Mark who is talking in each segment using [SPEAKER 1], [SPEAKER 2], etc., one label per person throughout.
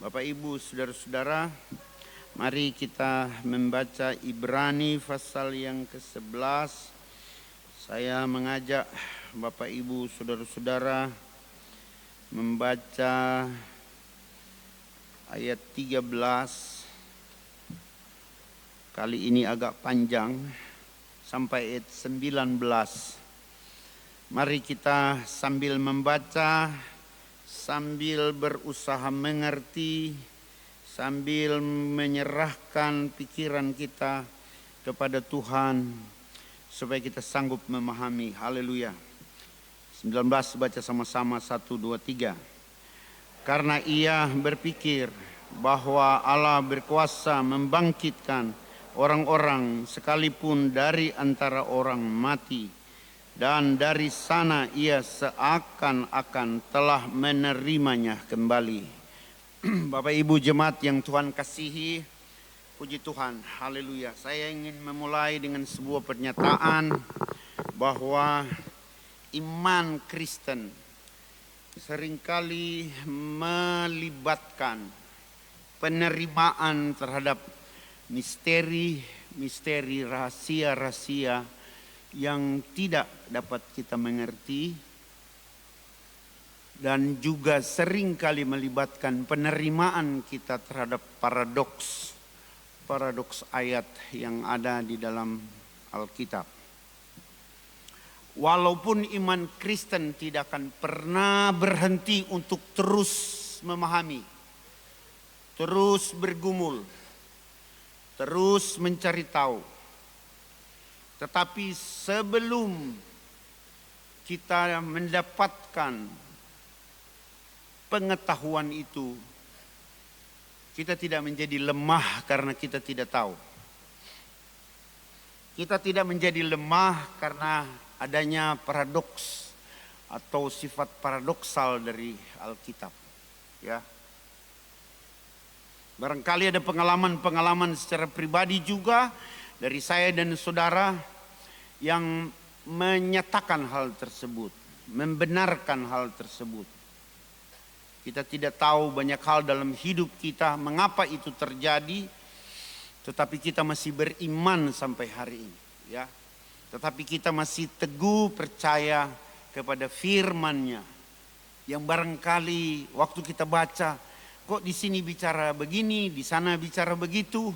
[SPEAKER 1] Bapak Ibu, saudara-saudara, mari kita membaca Ibrani pasal yang ke-11. Saya mengajak Bapak Ibu, saudara-saudara membaca ayat 13. Kali ini agak panjang sampai ayat 19. Mari kita sambil membaca, sambil berusaha mengerti, sambil menyerahkan pikiran kita kepada Tuhan supaya kita sanggup memahami. Haleluya. 19 baca sama-sama, 1, 2, 3. Karena ia berpikir bahwa Allah berkuasa membangkitkan orang-orang sekalipun dari antara orang mati. Dan dari sana ia seakan-akan telah menerimanya kembali. Bapak Ibu jemaat yang Tuhan kasihi, puji Tuhan, haleluya. Saya ingin memulai dengan sebuah pernyataan bahwa iman Kristen seringkali melibatkan penerimaan terhadap misteri, rahasia-rahasia yang tidak dapat kita mengerti, dan juga seringkali melibatkan penerimaan kita terhadap paradoks ayat yang ada di dalam Alkitab. Walaupun iman Kristen tidak akan pernah berhenti untuk terus memahami, terus bergumul, terus mencari tahu. Tetapi sebelum kita mendapatkan pengetahuan itu, kita tidak menjadi lemah karena kita tidak tahu. Kita tidak menjadi lemah karena adanya paradoks atau sifat paradoksal dari Alkitab. Ya. Barangkali ada pengalaman-pengalaman secara pribadi juga dari saya dan saudara yang menyatakan hal tersebut, membenarkan hal tersebut. Kita tidak tahu banyak hal dalam hidup kita, mengapa itu terjadi, tetapi kita masih beriman sampai hari ini. Ya. Tetapi kita masih teguh percaya kepada firman-Nya, yang barangkali waktu kita baca, kok di sini bicara begini, di sana bicara begitu.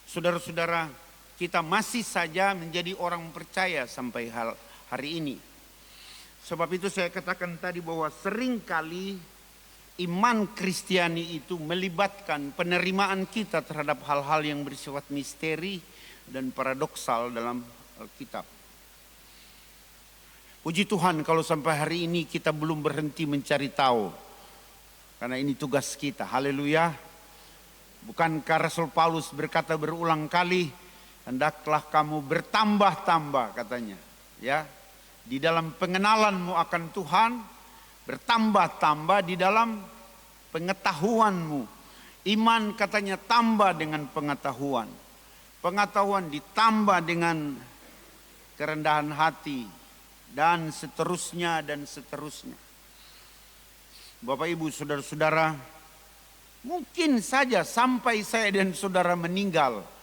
[SPEAKER 1] Saudara-saudara, kita masih saja menjadi orang percaya sampai hari ini. Sebab itu saya katakan tadi bahwa seringkali iman Kristiani itu melibatkan penerimaan kita terhadap hal-hal yang bersifat misteri dan paradoksal dalam Alkitab. Puji Tuhan kalau sampai hari ini kita belum berhenti mencari tahu. Karena ini tugas kita. Haleluya. Bukankah Rasul Paulus berkata berulang kali, hendaklah kamu bertambah-tambah katanya, ya, di dalam pengenalanmu akan Tuhan, bertambah-tambah di dalam pengetahuanmu. Iman katanya tambah dengan pengetahuan, pengetahuan ditambah dengan kerendahan hati, dan seterusnya dan seterusnya. Bapak Ibu saudara-saudara, mungkin saja sampai saya dan saudara meninggal,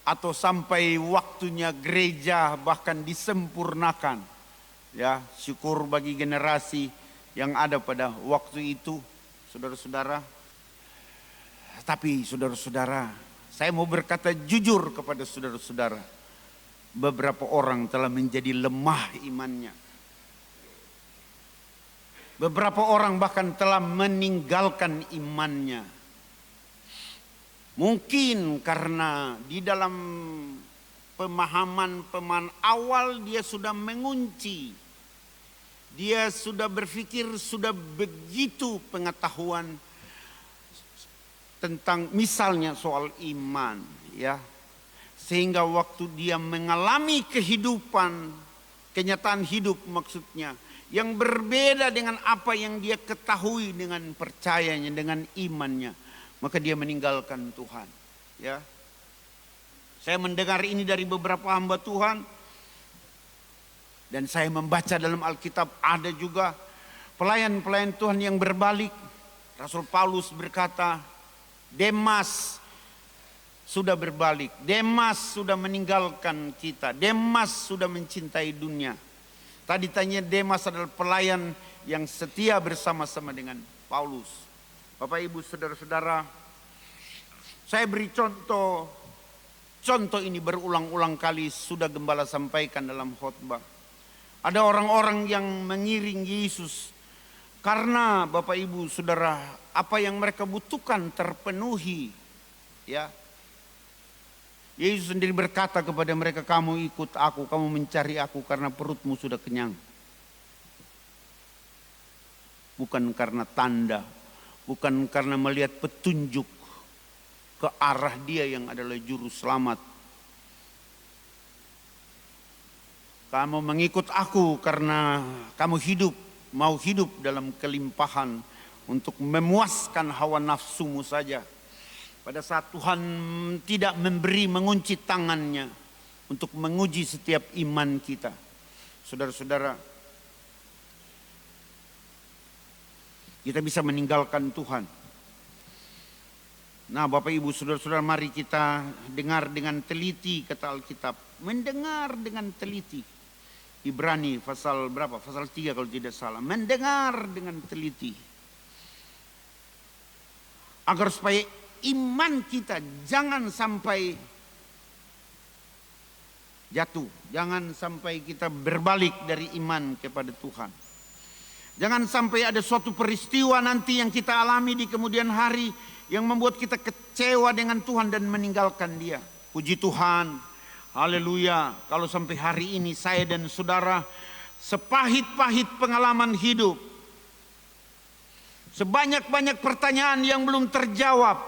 [SPEAKER 1] atau sampai waktunya gereja bahkan disempurnakan. Ya, syukur bagi generasi yang ada pada waktu itu, saudara-saudara. Tapi saudara-saudara, saya mau berkata jujur kepada saudara-saudara, beberapa orang telah menjadi lemah imannya. Beberapa orang bahkan telah meninggalkan imannya. Mungkin karena di dalam pemahaman awal dia sudah mengunci. Dia sudah berpikir sudah begitu pengetahuan tentang misalnya soal iman, ya. Sehingga waktu dia mengalami kehidupan, kenyataan hidup maksudnya, yang berbeda dengan apa yang dia ketahui dengan percayanya, dengan imannya, maka dia meninggalkan Tuhan. Ya, saya mendengar ini dari beberapa hamba Tuhan, dan saya membaca dalam Alkitab ada juga pelayan-pelayan Tuhan yang berbalik. Rasul Paulus berkata, Demas sudah berbalik. Demas sudah meninggalkan kita. Demas sudah mencintai dunia. Tadi tanya Demas adalah pelayan yang setia bersama-sama dengan Paulus. Bapak Ibu saudara-saudara, saya beri contoh. Contoh ini berulang-ulang kali sudah gembala sampaikan dalam khotbah. Ada orang-orang yang mengiring Yesus karena Bapak Ibu Saudara, apa yang mereka butuhkan terpenuhi. Ya. Yesus sendiri berkata kepada mereka, kamu ikut aku, kamu mencari aku karena perutmu sudah kenyang. Bukan karena tanda, bukan karena melihat petunjuk ke arah Dia yang adalah juru selamat. Kamu mengikut aku karena kamu mau hidup dalam kelimpahan untuk memuaskan hawa nafsumu saja. Pada saat Tuhan tidak memberi, mengunci tangannya untuk menguji setiap iman kita. Saudara-saudara, kita bisa meninggalkan Tuhan. Nah Bapak Ibu saudara-saudara, mari kita dengar dengan teliti kata Alkitab. Mendengar dengan teliti. Ibrani pasal berapa? Pasal 3 kalau tidak salah. Mendengar dengan teliti. Agar supaya iman kita jangan sampai jatuh. Jangan sampai kita berbalik dari iman kepada Tuhan. Jangan sampai ada suatu peristiwa nanti yang kita alami di kemudian hari yang membuat kita kecewa dengan Tuhan dan meninggalkan Dia. Puji Tuhan, haleluya. Kalau sampai hari ini saya dan saudara sepahit-pahit pengalaman hidup, sebanyak-banyak pertanyaan yang belum terjawab,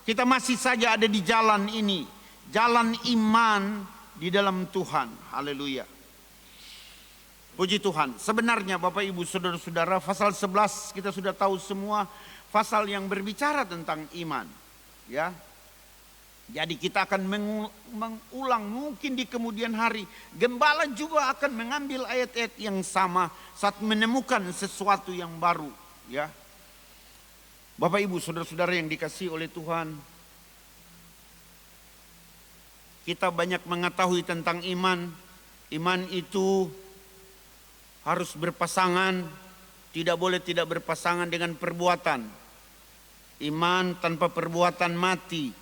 [SPEAKER 1] kita masih saja ada di jalan ini, jalan iman di dalam Tuhan. Haleluya. Puji Tuhan. Sebenarnya Bapak Ibu Saudara-saudara, pasal 11 kita sudah tahu semua, pasal yang berbicara tentang iman. Ya. Jadi kita akan mengulang mungkin di kemudian hari. Gembala juga akan mengambil ayat-ayat yang sama saat menemukan sesuatu yang baru. Ya. Bapak Ibu Saudara-saudara yang dikasihi oleh Tuhan, kita banyak mengetahui tentang iman. Iman itu harus berpasangan, tidak boleh tidak berpasangan dengan perbuatan. Iman tanpa perbuatan mati,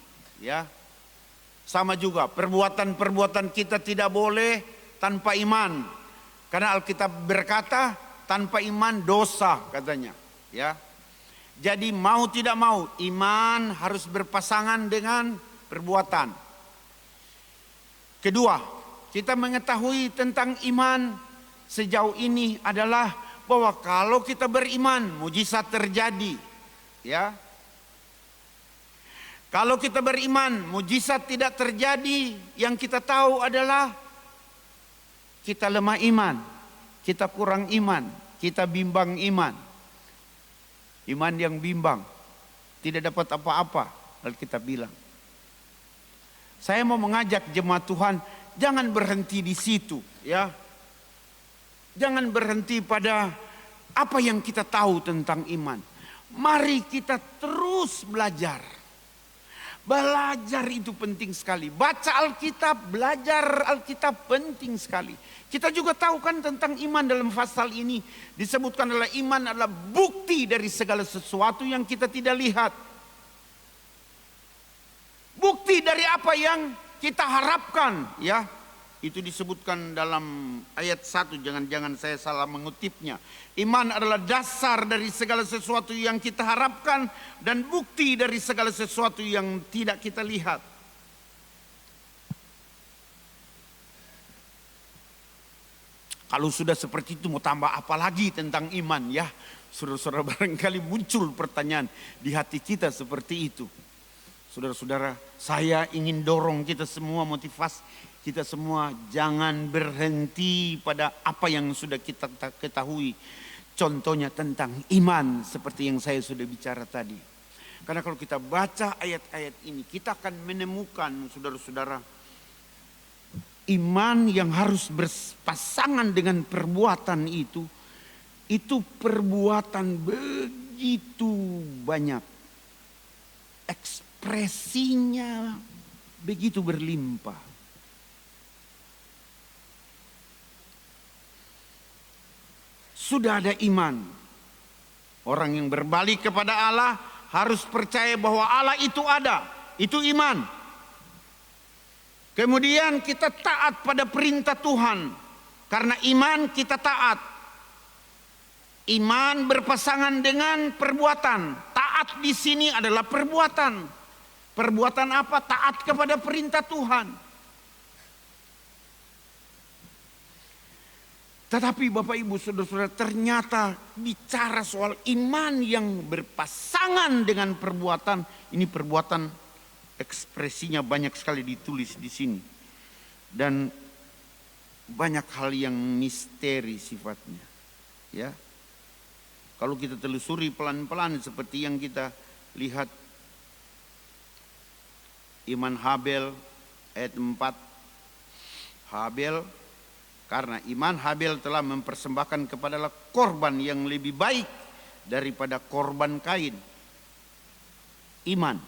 [SPEAKER 1] ya. Sama juga perbuatan-perbuatan kita tidak boleh tanpa iman. Karena Alkitab berkata tanpa iman dosa katanya, ya. Jadi mau tidak mau iman harus berpasangan dengan perbuatan. Kedua, kita mengetahui tentang iman sejauh ini adalah bahwa kalau kita beriman, mujizat terjadi. Ya. Kalau kita beriman, mujizat tidak terjadi. Yang kita tahu adalah kita lemah iman, kita kurang iman, kita bimbang iman. Iman yang bimbang, tidak dapat apa-apa, Alkitab bilang. Saya mau mengajak jemaat Tuhan, jangan berhenti di situ, ya. Jangan berhenti pada apa yang kita tahu tentang iman. Mari kita terus belajar. Belajar itu penting sekali. Baca Alkitab, belajar Alkitab penting sekali. Kita juga tahu kan tentang iman dalam pasal ini. Disebutkan adalah iman adalah bukti dari segala sesuatu yang kita tidak lihat. Bukti dari apa yang kita harapkan, ya. Itu disebutkan dalam ayat 1, jangan-jangan saya salah mengutipnya. Iman adalah dasar dari segala sesuatu yang kita harapkan dan bukti dari segala sesuatu yang tidak kita lihat. Kalau sudah seperti itu mau tambah apa lagi tentang iman, ya? Saudara-saudara, barangkali muncul pertanyaan di hati kita seperti itu. Saudara-saudara, saya ingin dorong kita semua, motivasi kita semua, jangan berhenti pada apa yang sudah kita ketahui. Contohnya tentang iman seperti yang saya sudah bicara tadi. Karena kalau kita baca ayat-ayat ini, kita akan menemukan, saudara-saudara, iman yang harus berpasangan dengan perbuatan itu perbuatan begitu banyak. ekspresinya begitu berlimpah. Sudah ada iman. Orang yang berbalik kepada Allah harus percaya bahwa Allah itu ada. Itu iman. Kemudian kita taat pada perintah Tuhan. Karena iman kita taat. Iman berpasangan dengan perbuatan. Taat di sini adalah perbuatan. Perbuatan apa? Taat kepada perintah Tuhan. Tetapi Bapak Ibu Saudara-saudara, ternyata bicara soal iman yang berpasangan dengan perbuatan, ini perbuatan ekspresinya banyak sekali ditulis di sini. Dan banyak hal yang misteri sifatnya. Ya. Kalau kita telusuri pelan-pelan seperti yang kita lihat iman Habel ayat 4. Habel, karena iman Habel telah mempersembahkan kepada Allah korban yang lebih baik daripada korban Kain. Iman.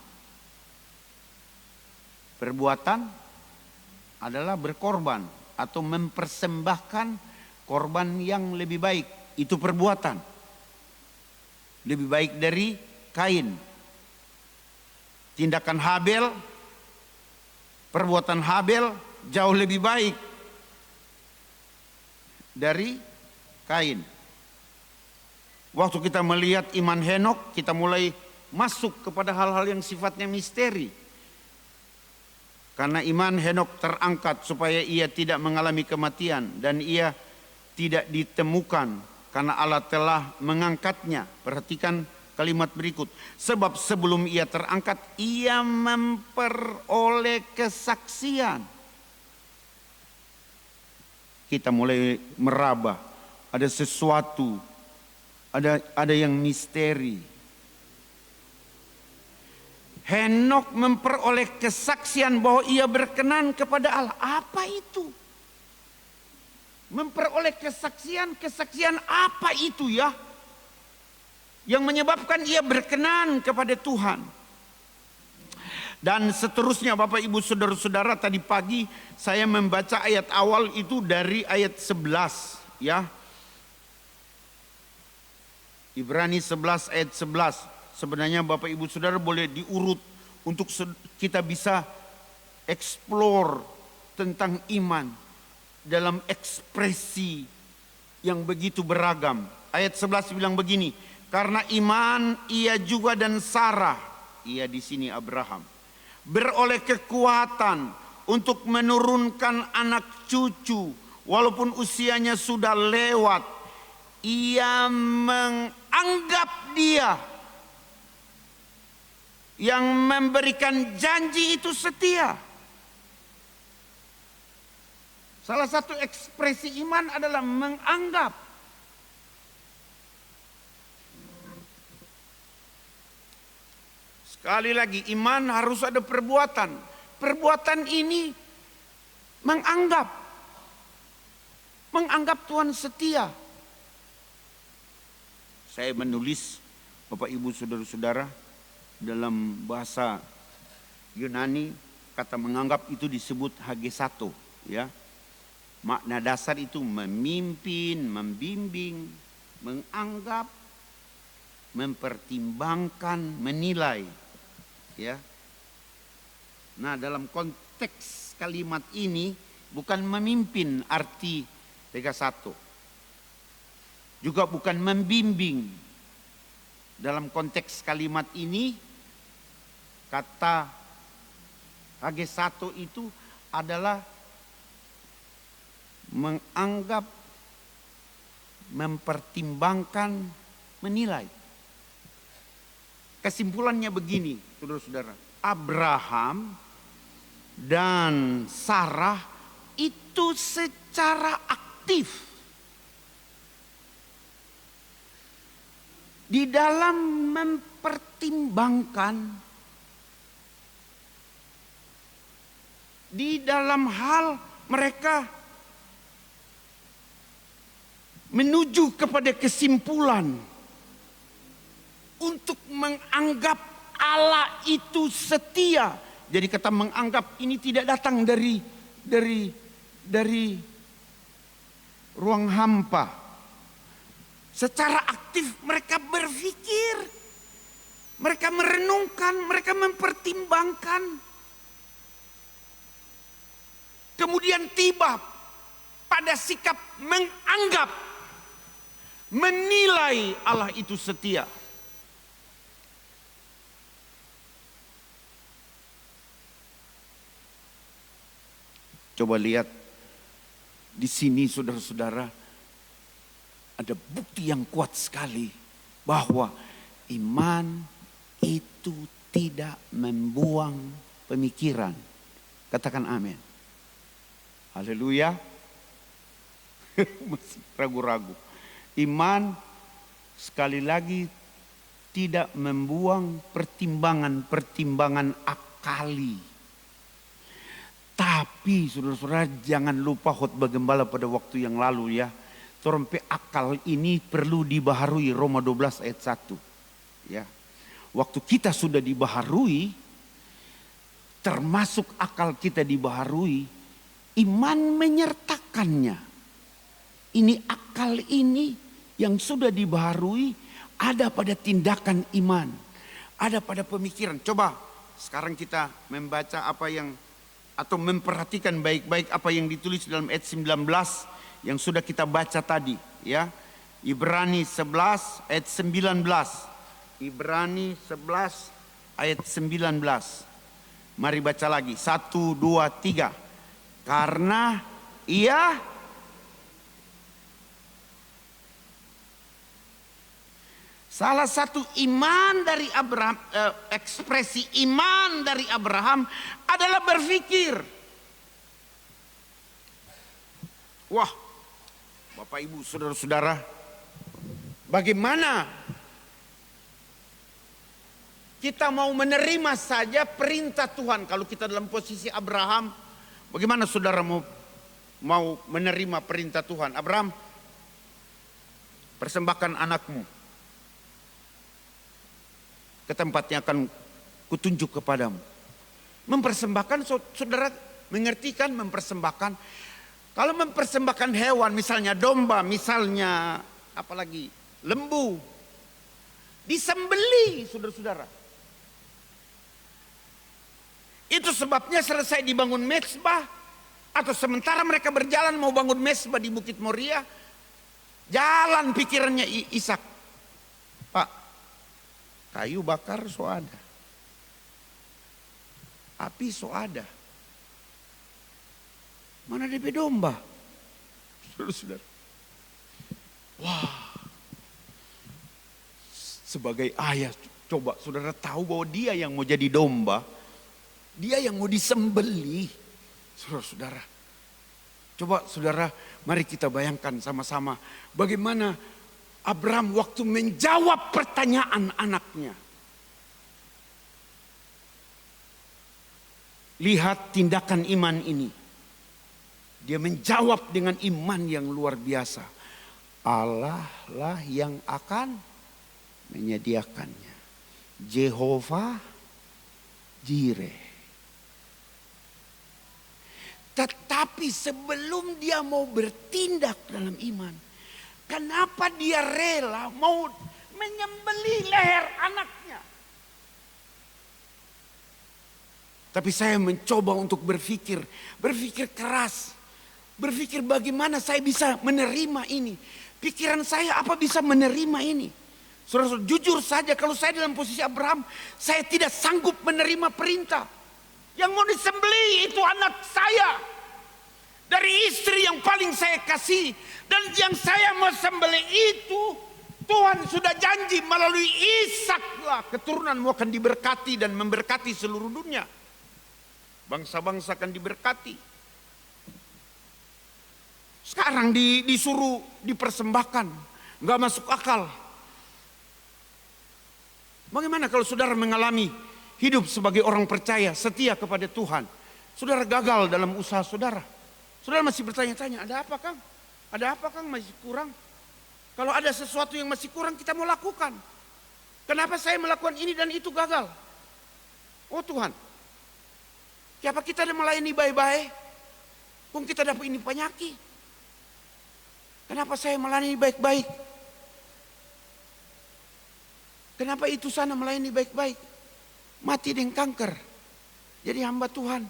[SPEAKER 1] Perbuatan adalah berkorban atau mempersembahkan korban yang lebih baik. Itu perbuatan. Lebih baik dari Kain. Tindakan Habel, perbuatan Habel jauh lebih baik dari Kain. Waktu kita melihat iman Henok, kita mulai masuk kepada hal-hal yang sifatnya misteri. Karena iman Henok terangkat supaya ia tidak mengalami kematian dan ia tidak ditemukan karena Allah telah mengangkatnya. Perhatikan kalimat berikut. Sebab sebelum ia terangkat, ia memperoleh kesaksian. Kita mulai meraba, ada sesuatu, ada yang misteri. Henok memperoleh kesaksian bahwa ia berkenan kepada Allah. Apa itu? Memperoleh kesaksian apa itu ya? Yang menyebabkan ia berkenan kepada Tuhan. Dan seterusnya Bapak Ibu Saudara-saudara, tadi pagi saya membaca ayat awal itu dari ayat 11 ya. Ibrani 11 ayat 11. Sebenarnya Bapak Ibu Saudara boleh diurut untuk kita bisa explore tentang iman dalam ekspresi yang begitu beragam. Ayat 11 bilang begini, karena iman ia juga dan Sarah, ia di sini Abraham, beroleh kekuatan untuk menurunkan anak cucu walaupun usianya sudah lewat. Ia menganggap dia yang memberikan janji itu setia. Salah satu ekspresi iman adalah menganggap. Sekali lagi, iman harus ada perbuatan. Perbuatan ini menganggap Tuhan setia. Saya menulis, Bapak Ibu Saudara-saudara, dalam bahasa Yunani kata menganggap itu disebut hagesato, ya. Makna dasar itu memimpin, membimbing, menganggap, mempertimbangkan, menilai. Ya. Nah, dalam konteks kalimat ini bukan memimpin arti hagesato. Juga bukan membimbing. Dalam konteks kalimat ini kata hagesato itu adalah menganggap, mempertimbangkan, menilai. Kesimpulannya begini, saudara-saudara. Abraham dan Sarah itu secara aktif di dalam mempertimbangkan, di dalam hal mereka menuju kepada kesimpulan untuk menganggap Allah itu setia. Jadi kita menganggap ini tidak datang dari ruang hampa. Secara aktif mereka berpikir, mereka merenungkan, mereka mempertimbangkan. Kemudian tiba pada sikap menganggap, menilai Allah itu setia. Coba lihat di sini saudara-saudara, ada bukti yang kuat sekali bahwa iman itu tidak membuang pemikiran. Katakan amin. Haleluya. Masih ragu-ragu. Iman sekali lagi tidak membuang pertimbangan akali. Tapi saudara-saudara jangan lupa khotbah gembala pada waktu yang lalu ya. Torompe akal ini perlu dibaharui, Roma 12 ayat 1. Ya. Waktu kita sudah dibaharui, termasuk akal kita dibaharui, iman menyertakannya. Ini akal ini yang sudah dibaharui ada pada tindakan iman. Ada pada pemikiran. Coba sekarang kita membaca apa yang atau memperhatikan baik-baik apa yang ditulis dalam ayat 19 yang sudah kita baca tadi. Ya, Ibrani 11 ayat 19. Ibrani 11 ayat 19. Mari baca lagi. 1, 2, 3. Karena ia salah satu iman dari Abraham, ekspresi iman dari Abraham adalah berpikir. Wah, Bapak Ibu, saudara-saudara, bagaimana kita mau menerima saja perintah Tuhan kalau kita dalam posisi Abraham? Bagaimana saudara mau menerima perintah Tuhan? Abraham, persembahkan anakmu ke tempat yang akan kutunjuk kepadamu. Mempersembahkan, saudara mengerti kan mempersembahkan? Kalau mempersembahkan hewan, misalnya domba, misalnya apalagi lembu, disembeli saudara-saudara. Itu sebabnya selesai dibangun mezbah, atau sementara mereka berjalan mau bangun mezbah di Bukit Moria, jalan pikirannya Ishak. Pak, kayu bakar so ada, api so ada, mana DP domba? Saudara-saudara, wah, sebagai ayah coba saudara tahu bahwa dia yang mau jadi domba, dia yang mau disembelih. Saudara-saudara, coba saudara, mari kita bayangkan sama-sama bagaimana Abraham waktu menjawab pertanyaan anaknya. Lihat tindakan iman ini. Dia menjawab dengan iman yang luar biasa. Allah lah yang akan menyediakannya. Jehovah Jireh. Tetapi sebelum dia mau bertindak dalam iman, kenapa dia rela mau menyembelih leher anaknya? Tapi saya mencoba untuk berpikir keras. Berpikir bagaimana saya bisa menerima ini. Pikiran saya apa bisa menerima ini. Saudara, jujur saja kalau saya dalam posisi Abraham, saya tidak sanggup menerima perintah. Yang mau disembelih itu anak saya. Dari istri yang paling saya kasih. Dan yang saya mau sembelih itu, Tuhan sudah janji melalui Ishak lah keturunanmu akan diberkati dan memberkati seluruh dunia. Bangsa-bangsa akan diberkati. Sekarang disuruh dipersembahkan. Nggak masuk akal. Bagaimana kalau saudara mengalami hidup sebagai orang percaya, setia kepada Tuhan. Saudara gagal dalam usaha saudara. Saudara masih bertanya-tanya, ada apa Kang? Ada apa Kang masih kurang? Kalau ada sesuatu yang masih kurang kita mau lakukan. Kenapa saya melakukan ini dan itu gagal? Oh Tuhan, kenapa kita ada melayani baik-baik? Kok kita dapat ini penyakit? Kenapa saya melayani baik-baik? Kenapa itu sana melayani baik-baik? Mati dengan kanker. Jadi hamba Tuhan.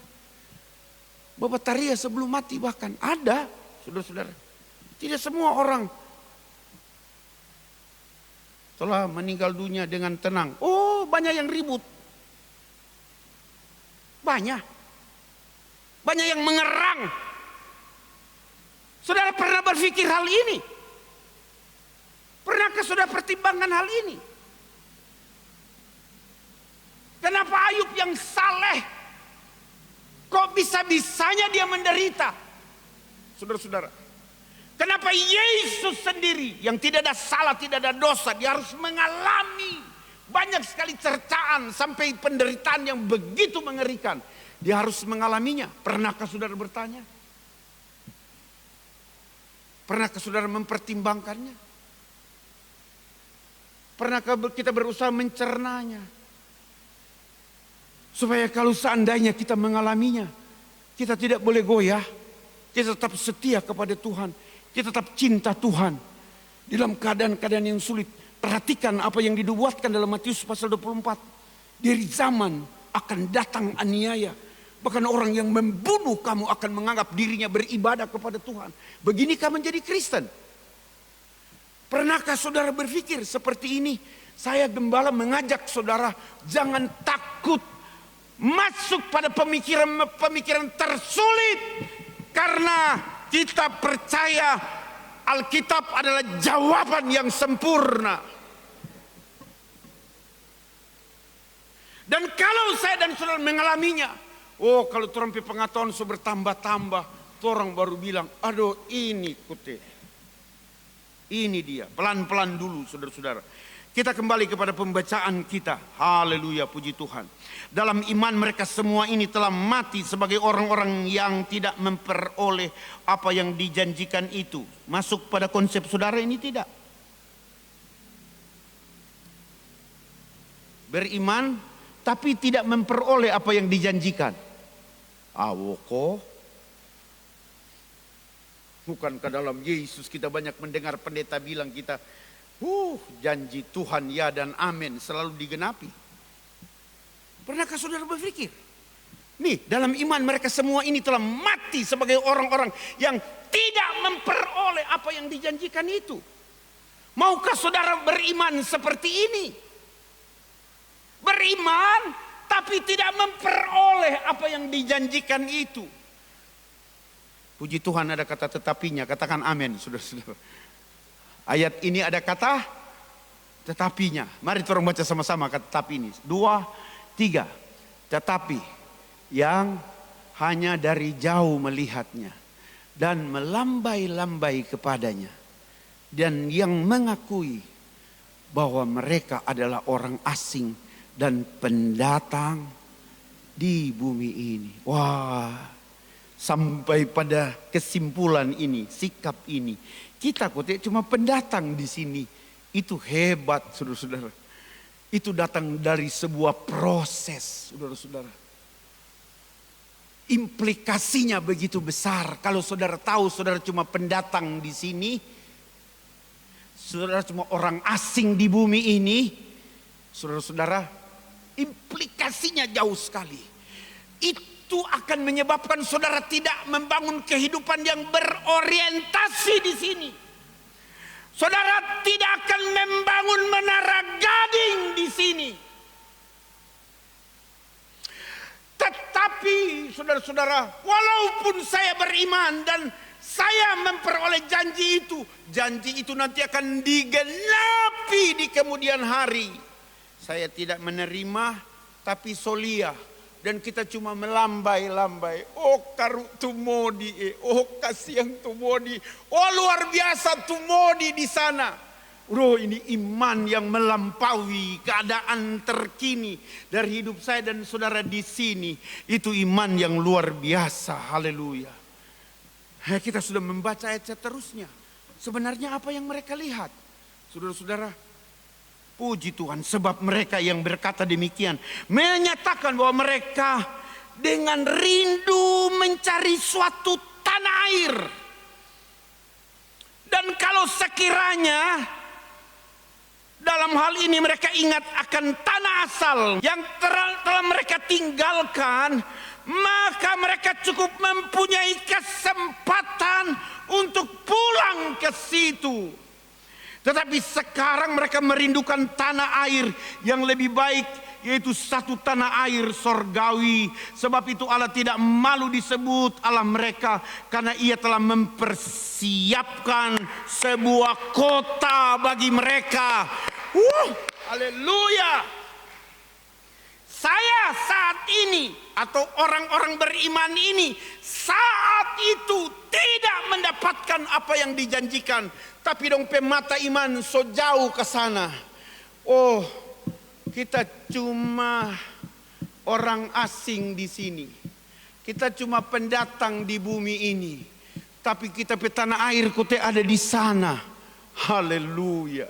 [SPEAKER 1] Bapak Taria sebelum mati bahkan ada, saudara-saudara. Tidak semua orang telah meninggal dunia dengan tenang. Oh, banyak yang ribut. Banyak. Banyak yang mengerang. Saudara pernah berpikir hal ini? Pernahkah saudara pertimbangkan hal ini? Kenapa Ayub yang saleh kok bisa-bisanya dia menderita? Saudara-saudara, kenapa Yesus sendiri yang tidak ada salah, tidak ada dosa, dia harus mengalami banyak sekali cercaan sampai penderitaan yang begitu mengerikan. Dia harus mengalaminya. Pernahkah saudara bertanya? Pernahkah saudara mempertimbangkannya? Pernahkah kita berusaha mencernanya? Supaya kalau seandainya kita mengalaminya, kita tidak boleh goyah. Kita tetap setia kepada Tuhan. Kita tetap cinta Tuhan. Dalam keadaan-keadaan yang sulit. Perhatikan apa yang dinubuatkan dalam Matius pasal 24. Dari zaman akan datang aniaya. Bahkan orang yang membunuh kamu akan menganggap dirinya beribadah kepada Tuhan. Beginikah menjadi Kristen? Pernahkah saudara berpikir seperti ini? Saya gembala mengajak saudara, jangan takut masuk pada pemikiran tersulit, karena kita percaya Alkitab adalah jawaban yang sempurna. Dan kalau saya dan saudara mengalaminya, oh kalau terompi pengetahuan sudah bertambah-tambah, orang baru bilang, aduh ini kute, ini dia. Pelan-pelan dulu saudara-saudara. Kita kembali kepada pembacaan kita. Haleluya, puji Tuhan. Dalam iman mereka semua ini telah mati sebagai orang-orang yang tidak memperoleh apa yang dijanjikan itu. Masuk pada konsep saudara ini tidak? Beriman tapi tidak memperoleh apa yang dijanjikan. Awoko. Bukankah dalam Yesus kita banyak mendengar pendeta bilang kita, janji Tuhan ya dan amin selalu digenapi. Pernahkah saudara berpikir? Nih, dalam iman mereka semua ini telah mati sebagai orang-orang yang tidak memperoleh apa yang dijanjikan itu. Maukah saudara beriman seperti ini? Beriman tapi tidak memperoleh apa yang dijanjikan itu. Puji Tuhan ada kata tetapinya, katakan amin saudara-saudara. Ayat ini ada kata tetapinya. Mari kita baca sama-sama kata tetapi ini. 2, 3. Tetapi yang hanya dari jauh melihatnya dan melambai-lambai kepadanya. Dan yang mengakui bahwa mereka adalah orang asing dan pendatang di bumi ini. Wah, sampai pada kesimpulan ini, sikap ini. Kita kok cuma pendatang di sini. Itu hebat saudara-saudara. Itu datang dari sebuah proses saudara-saudara. Implikasinya begitu besar. Kalau saudara tahu saudara cuma pendatang di sini. Saudara cuma orang asing di bumi ini. Saudara-saudara, implikasinya jauh sekali. Itu akan menyebabkan saudara tidak membangun kehidupan yang berorientasi di sini. Saudara tidak akan membangun menara gading di sini. Tetapi saudara-saudara, walaupun saya beriman dan saya memperoleh janji itu nanti akan digenapi di kemudian hari. Saya tidak menerima tapi solia. Dan kita cuma melambai-lambai. Oh karu tumodi, oh kasihan tumodi, oh luar biasa tumodi di sana. Ini iman yang melampaui keadaan terkini dari hidup saya dan saudara di sini. Itu iman yang luar biasa. Haleluya. Kita sudah membaca ayat seterusnya. Sebenarnya apa yang mereka lihat? Saudara-saudara, Puji Tuhan, sebab mereka yang berkata demikian menyatakan bahwa mereka dengan rindu mencari suatu tanah air. Dan kalau sekiranya dalam hal ini mereka ingat akan tanah asal yang telah mereka tinggalkan, maka mereka cukup mempunyai kesempatan untuk pulang ke situ. Tetapi sekarang mereka merindukan tanah air yang lebih baik, yaitu satu tanah air sorgawi. Sebab itu Allah tidak malu disebut Allah mereka, karena Ia telah mempersiapkan sebuah kota bagi mereka. Haleluya. Saya saat ini atau orang-orang beriman ini saat itu tidak mendapatkan apa yang dijanjikan, tapi dong pemata iman so jauh ke sana. Oh, kita cuma orang asing di sini. Kita cuma pendatang di bumi ini. Tapi kita tanah air kote ada di sana. Haleluya.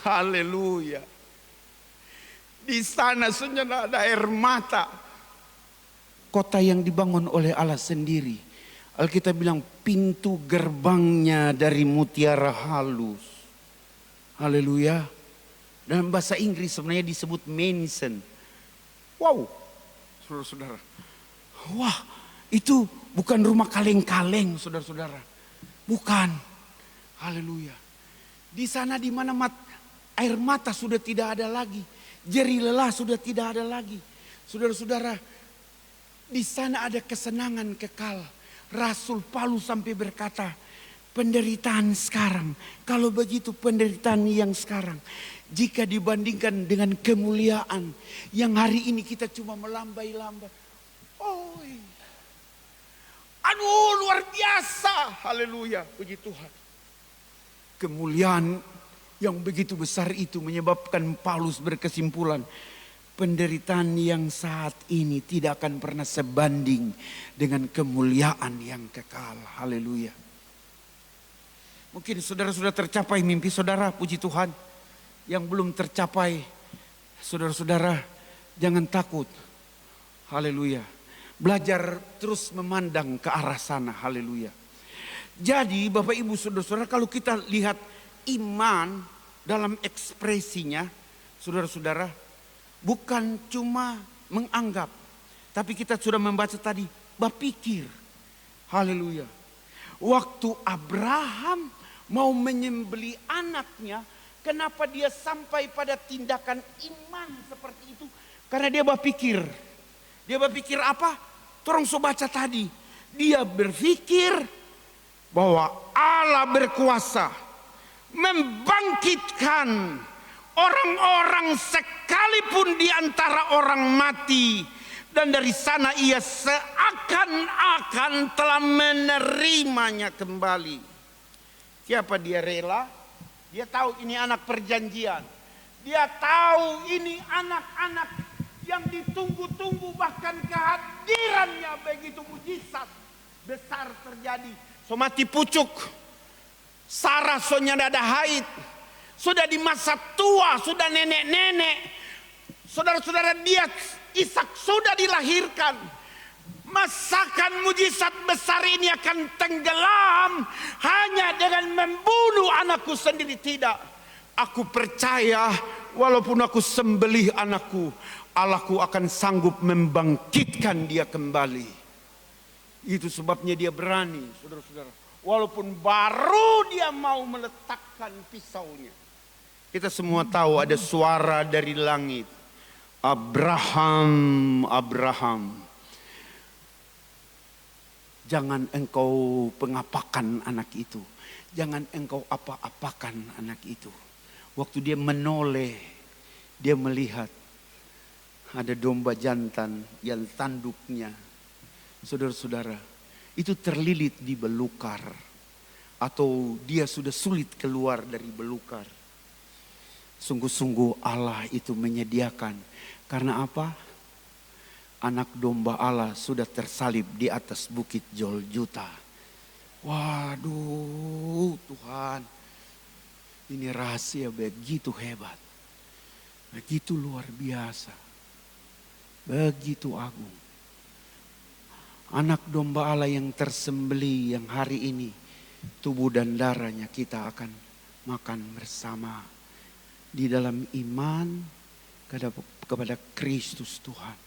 [SPEAKER 1] Haleluya. Di sana sudah ada air mata. Kota yang dibangun oleh Allah sendiri. Alkitab bilang pintu gerbangnya dari mutiara halus. Haleluya. Dalam bahasa Inggris sebenarnya disebut mansion. Wow, saudara-saudara. Wah, itu bukan rumah kaleng-kaleng, saudara-saudara. Bukan. Haleluya. Di sana di mana air mata sudah tidak ada lagi. Jeri lelah sudah tidak ada lagi. Saudara-saudara, di sana ada kesenangan kekal. Rasul Paulus sampai berkata, penderitaan sekarang, kalau begitu penderitaan yang sekarang, jika dibandingkan dengan kemuliaan yang hari ini kita cuma melambai-lambai. Oh, aduh, luar biasa. Haleluya, puji Tuhan. Kemuliaan yang begitu besar itu menyebabkan Paulus berkesimpulan, penderitaan yang saat ini tidak akan pernah sebanding dengan kemuliaan yang kekal. Haleluya. Mungkin saudara sudah tercapai mimpi saudara, puji Tuhan. Yang belum tercapai, saudara-saudara jangan takut. Haleluya. Belajar terus memandang ke arah sana. Haleluya. Jadi Bapak Ibu saudara-saudara, kalau kita lihat iman dalam ekspresinya, saudara-saudara, bukan cuma menganggap, tapi kita sudah membaca tadi, berpikir. Haleluya. Waktu Abraham mau menyembelih anaknya, kenapa dia sampai pada tindakan iman seperti itu? Karena dia berpikir. Dia berpikir apa? Tolong so baca tadi. Dia berpikir bahwa Allah berkuasa membangkitkan orang-orang sekalipun di antara orang mati. Dan dari sana ia seakan-akan telah menerimanya kembali. Siapa dia rela? Dia tahu ini anak perjanjian. Dia tahu ini anak-anak yang ditunggu-tunggu, bahkan kehadirannya begitu mujizat besar terjadi. So mati pucuk. Sarah sonya ada haid. Sudah di masa tua, sudah nenek-nenek. Saudara-saudara, dia Ishak sudah dilahirkan. Masakan mujizat besar ini akan tenggelam hanya dengan membunuh anakku sendiri? Tidak. Aku percaya walaupun aku sembelih anakku, Allahku akan sanggup membangkitkan dia kembali. Itu sebabnya dia berani, saudara-saudara. Walaupun baru dia mau meletakkan pisaunya. Kita semua tahu ada suara dari langit. Abraham, Abraham. Jangan engkau pengapakan anak itu. Jangan engkau apa-apakan anak itu. Waktu dia menoleh, dia melihat ada domba jantan yang tanduknya, saudara-saudara, itu terlilit di belukar. Atau dia sudah sulit keluar dari belukar. Sungguh-sungguh Allah itu menyediakan. Karena apa? Anak domba Allah sudah tersalib di atas bukit Golgota. Waduh Tuhan. Ini rahasia begitu hebat, begitu luar biasa, begitu agung. Anak domba Allah yang tersembelih, yang hari ini tubuh dan darahnya kita akan makan bersama di dalam iman kepada Kristus Tuhan.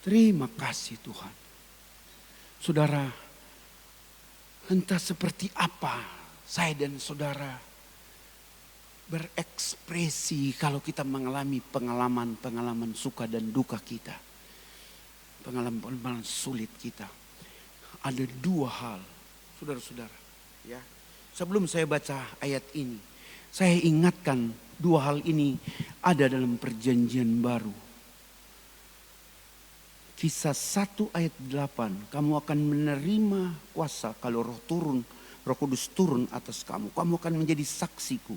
[SPEAKER 1] Terima kasih Tuhan. Saudara, entah seperti apa saya dan saudara berekspresi kalau kita mengalami pengalaman suka dan duka kita. Pengalaman sulit kita. Ada dua hal, saudara-saudara. Ya, sebelum saya baca ayat ini, saya ingatkan dua hal ini ada dalam perjanjian baru. Kisah 1 ayat 8, kamu akan menerima kuasa kalau Roh Kudus turun atas kamu. Kamu akan menjadi saksiku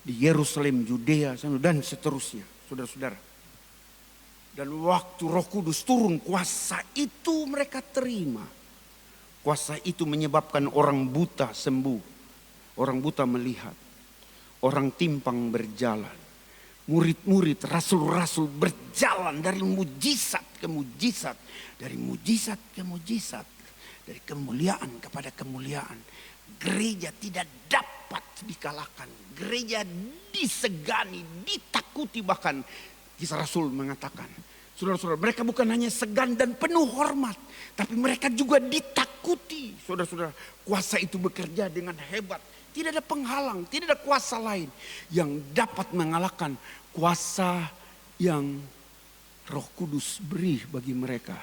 [SPEAKER 1] di Yerusalem, Yudea, dan seterusnya, saudara-saudara. Dan waktu Roh Kudus turun, kuasa itu mereka terima. Kuasa itu menyebabkan orang buta sembuh, orang buta melihat, orang timpang berjalan. Murid-murid, rasul-rasul berjalan dari mujizat ke mujizat, dari mujizat ke mujizat, dari kemuliaan kepada kemuliaan. Gereja tidak dapat dikalahkan. Gereja disegani, ditakuti bahkan. Kisah Rasul mengatakan, saudara-saudara, mereka bukan hanya segan dan penuh hormat, tapi mereka juga ditakuti. Saudara-saudara, kuasa itu bekerja dengan hebat. Tidak ada penghalang, tidak ada kuasa lain yang dapat mengalahkan kuasa yang Roh Kudus beri bagi mereka.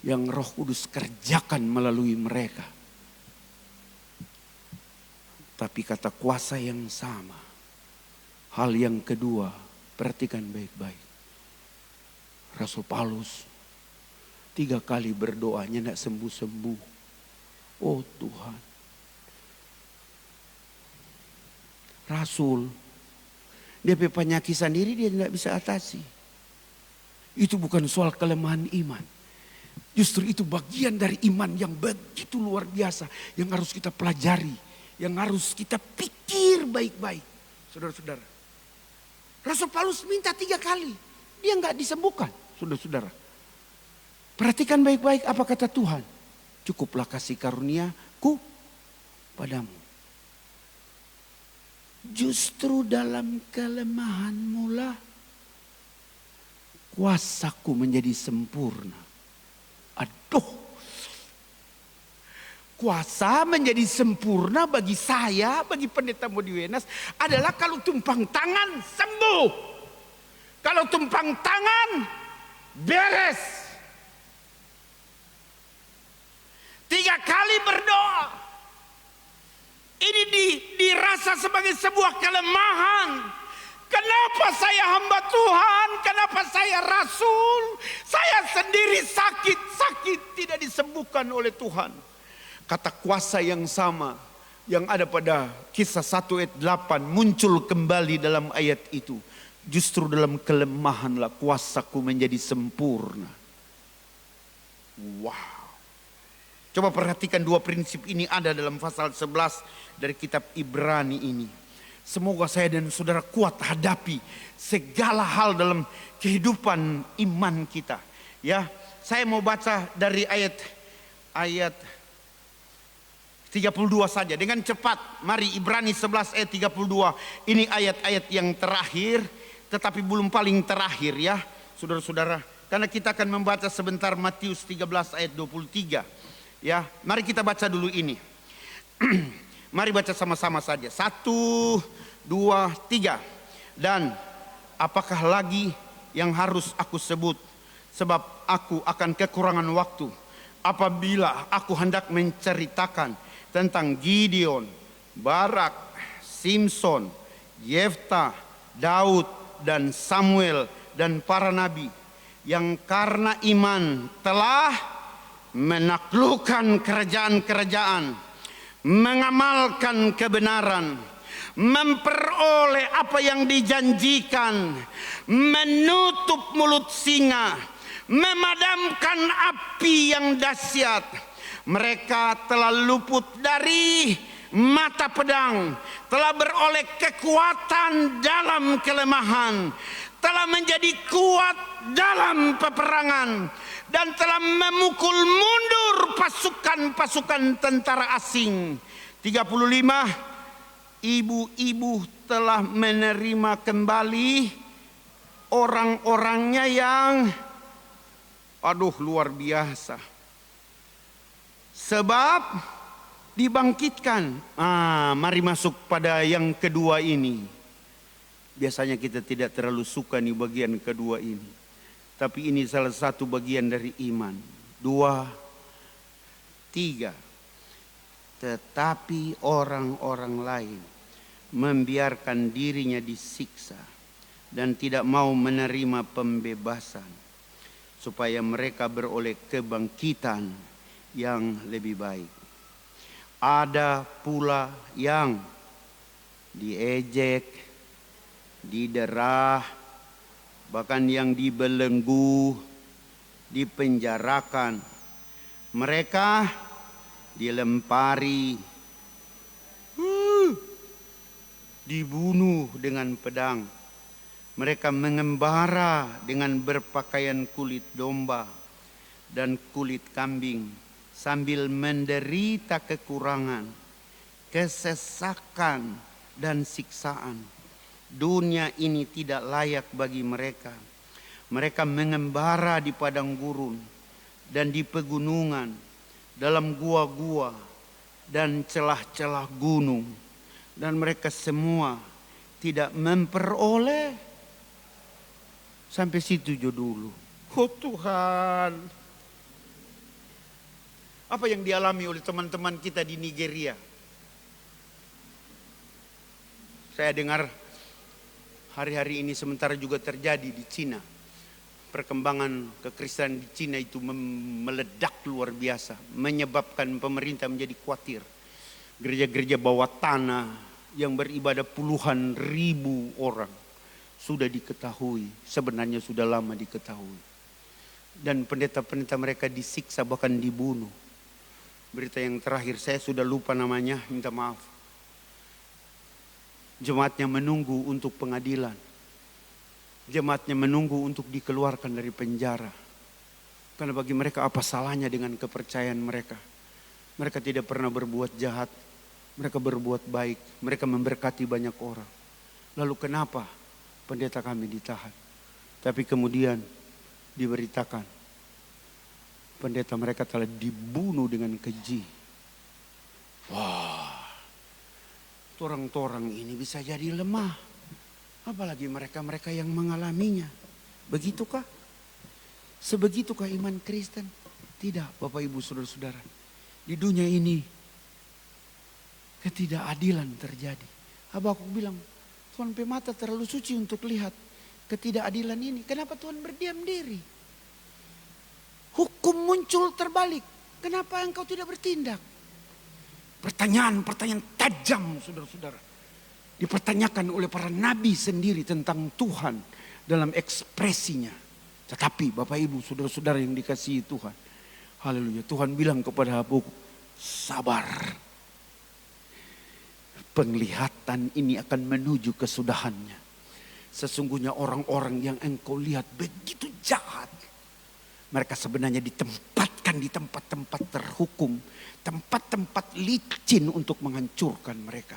[SPEAKER 1] Yang Roh Kudus kerjakan melalui mereka. Tapi kata kuasa yang sama. Hal yang kedua, perhatikan baik-baik. Rasul Paulus 3 kali berdoanya tidak sembuh-sembuh. Oh Tuhan. Rasul, dia penyakit sendiri dia tidak bisa atasi. Itu bukan soal kelemahan iman. Justru itu bagian dari iman yang begitu luar biasa. Yang harus kita pelajari. Yang harus kita pikir baik-baik. Saudara-saudara. Rasul Paulus minta 3 kali. Dia enggak disembuhkan. Saudara-saudara. Perhatikan baik-baik apa kata Tuhan. Cukuplah kasih karuniaku padamu. Justru dalam kelemahanmu lah kuasaku menjadi sempurna. Aduh. Kuasa menjadi sempurna bagi saya, bagi pendeta Modiwenas adalah kalau tumpang tangan sembuh. Kalau tumpang tangan beres. 3 kali berdoa. Ini dirasa sebagai sebuah kelemahan. Kenapa saya hamba Tuhan? Kenapa saya rasul? Saya sendiri sakit tidak disembuhkan oleh Tuhan. Kata kuasa yang sama yang ada pada kisah 1 ayat 8 muncul kembali dalam ayat itu. Justru dalam kelemahanlah kuasaku menjadi sempurna. Wow. Coba perhatikan 2 prinsip ini ada dalam pasal 11 dari kitab Ibrani ini. Semoga saya dan saudara kuat hadapi segala hal dalam kehidupan iman kita. Ya, saya mau baca dari ayat 32 saja dengan cepat. Mari Ibrani 11 ayat 32. Ini ayat-ayat yang terakhir tetapi belum paling terakhir ya saudara-saudara. Karena kita akan membaca sebentar Matius 13 ayat 23. Ya, mari kita baca dulu ini. Mari baca sama-sama saja. 1, 2, 3. Dan apakah lagi yang harus aku sebut? Sebab aku akan kekurangan waktu apabila aku hendak menceritakan tentang Gideon, Barak, Simson, Yefta, Daud, dan Samuel, dan para nabi yang karena iman telah menaklukkan kerajaan-kerajaan, mengamalkan kebenaran, memperoleh apa yang dijanjikan, menutup mulut singa, memadamkan api yang dahsyat. Mereka telah luput dari mata pedang, telah beroleh kekuatan dalam kelemahan, telah menjadi kuat dalam peperangan, dan telah memukul mundur pasukan-pasukan tentara asing. 35, ibu-ibu telah menerima kembali orang-orangnya yang luar biasa. Sebab dibangkitkan. Mari masuk pada yang kedua ini. Biasanya kita tidak terlalu suka nih bagian kedua ini. Tapi ini salah satu bagian dari iman. 2, 3. Tetapi orang-orang lain membiarkan dirinya disiksa dan tidak mau menerima pembebasan, supaya mereka beroleh kebangkitan yang lebih baik. Ada pula yang diejek, diderah, bahkan yang dibelenggu, dipenjarakan. Mereka dilempari, dibunuh dengan pedang. Mereka mengembara dengan berpakaian kulit domba dan kulit kambing, sambil menderita kekurangan, kesesakan, dan siksaan. Dunia ini tidak layak bagi mereka. Mereka mengembara di padang gurun dan di pegunungan, dalam gua-gua dan celah-celah gunung. Dan mereka semua tidak memperoleh. Sampai situ dulu. Oh Tuhan. Apa yang dialami oleh teman-teman kita di Nigeria? Saya dengar hari-hari ini sementara juga terjadi di Cina. Perkembangan kekristenan di Cina itu meledak luar biasa. Menyebabkan pemerintah menjadi khawatir. Gereja-gereja bawah tanah yang beribadah puluhan ribu orang sudah diketahui, sebenarnya sudah lama diketahui. Dan pendeta-pendeta mereka disiksa, bahkan dibunuh. Berita yang terakhir saya sudah lupa namanya, minta maaf. Jemaatnya menunggu untuk pengadilan. Jemaatnya menunggu untuk dikeluarkan dari penjara. Karena bagi mereka apa salahnya dengan kepercayaan mereka? Mereka tidak pernah berbuat jahat. Mereka berbuat baik. Mereka memberkati banyak orang. Lalu kenapa pendeta kami ditahan? Tapi kemudian diberitakan pendeta mereka telah dibunuh dengan keji. Wah, torang-torang ini bisa jadi lemah. Apalagi mereka-mereka yang mengalaminya. Begitukah? Sebegitukah iman Kristen? Tidak, Bapak Ibu Saudara-saudara. Di dunia ini ketidakadilan terjadi. Habakuk bilang, Tuhan pemata terlalu suci untuk lihat ketidakadilan ini. Kenapa Tuhan berdiam diri? Hukum muncul terbalik. Kenapa engkau tidak bertindak? Pertanyaan-pertanyaan tajam, saudara-saudara. Dipertanyakan oleh para nabi sendiri tentang Tuhan dalam ekspresinya. Tetapi Bapak Ibu, saudara-saudara yang dikasihi Tuhan. Haleluya. Tuhan bilang kepada Habakuk, sabar. Penglihatan ini akan menuju kesudahannya. Sesungguhnya orang-orang yang engkau lihat begitu jahat. Mereka sebenarnya ditempatkan di tempat-tempat terhukum. Tempat-tempat licin untuk menghancurkan mereka.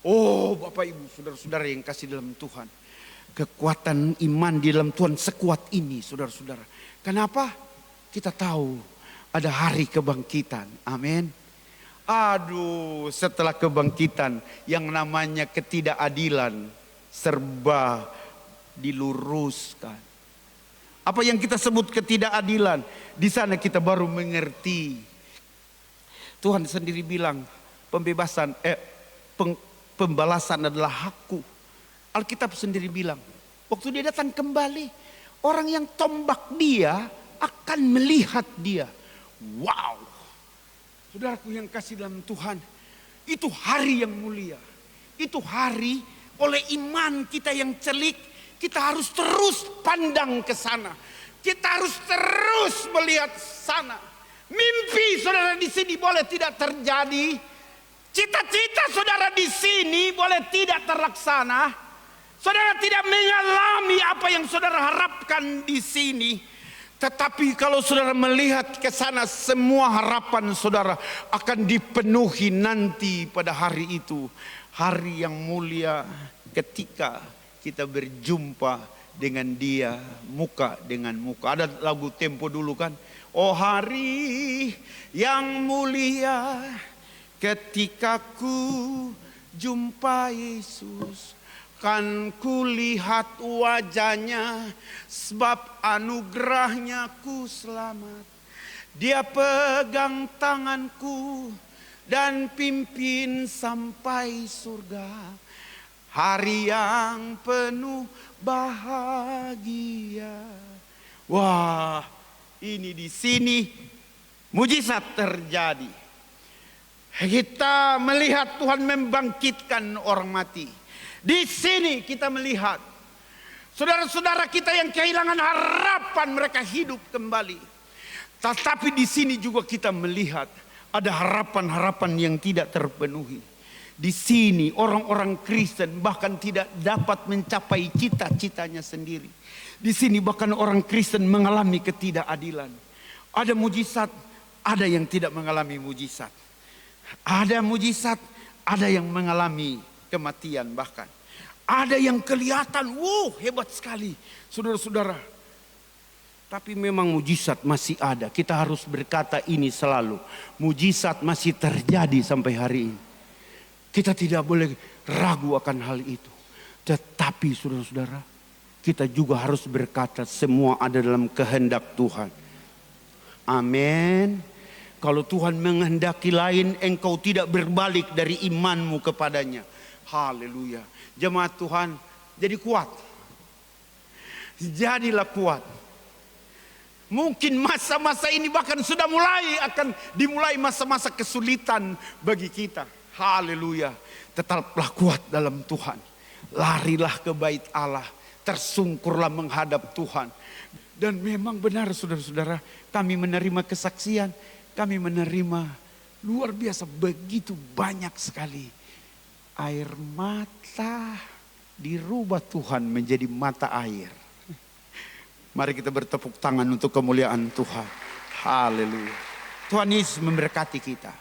[SPEAKER 1] Oh Bapak Ibu saudara-saudara yang kasih dalam Tuhan. Kekuatan iman di dalam Tuhan sekuat ini saudara-saudara. Kenapa? Kita tahu ada hari kebangkitan. Amin. Aduh, setelah kebangkitan yang namanya ketidakadilan serba diluruskan. Apa yang kita sebut ketidakadilan, di sana kita baru mengerti. Tuhan sendiri bilang pembalasan adalah hakku. Alkitab sendiri bilang, waktu dia datang kembali, orang yang tombak dia akan melihat dia. Wow. Saudaraku yang kasih dalam Tuhan, itu hari yang mulia. Itu hari oleh iman kita yang celik, kita harus terus pandang ke sana. Kita harus terus melihat sana. Mimpi saudara di sini boleh tidak terjadi, Cita-cita saudara di sini boleh tidak terlaksana. Saudara tidak mengalami apa yang saudara harapkan di sini. Tetapi kalau saudara melihat ke sana, semua harapan saudara akan dipenuhi nanti pada hari itu. Hari yang mulia ketika kita berjumpa dengan Dia muka dengan muka. Ada lagu Tempo dulu kan. Oh hari yang mulia ketika ku jumpa Yesus, kan kulihat wajahnya, sebab anugerahnya ku selamat. Dia pegang tanganku dan pimpin sampai surga. Hari yang penuh bahagia. Wah, ini di sini mujizat terjadi. Kita melihat Tuhan membangkitkan orang mati. Di sini kita melihat saudara-saudara kita yang kehilangan harapan, mereka hidup kembali. Tetapi di sini juga kita melihat ada harapan-harapan yang tidak terpenuhi. Di sini orang-orang Kristen bahkan tidak dapat mencapai cita-citanya sendiri. Di sini bahkan orang Kristen mengalami ketidakadilan. Ada mujizat, ada yang tidak mengalami mujizat. Ada mujizat, ada yang mengalami kematian bahkan. Ada yang kelihatan, hebat sekali saudara-saudara. Tapi memang mujizat masih ada. Kita harus berkata ini selalu. Mujizat masih terjadi sampai hari ini. Kita tidak boleh ragu akan hal itu. Tetapi saudara-saudara, kita juga harus berkata semua ada dalam kehendak Tuhan. Amin. Kalau Tuhan menghendaki lain, engkau tidak berbalik dari imanmu kepadanya. Haleluya. Jemaat Tuhan, jadi kuat. Jadilah kuat. Mungkin masa-masa ini bahkan sudah akan dimulai masa-masa kesulitan bagi kita. Haleluya. Tetaplah kuat dalam Tuhan. Larilah ke bait Allah. Tersungkurlah menghadap Tuhan. Dan memang benar saudara-saudara, kami menerima kesaksian. Kami menerima luar biasa, begitu banyak sekali. Air mata dirubah Tuhan menjadi mata air. Mari kita bertepuk tangan untuk kemuliaan Tuhan. Haleluya. Tuhan Yesus memberkati kita.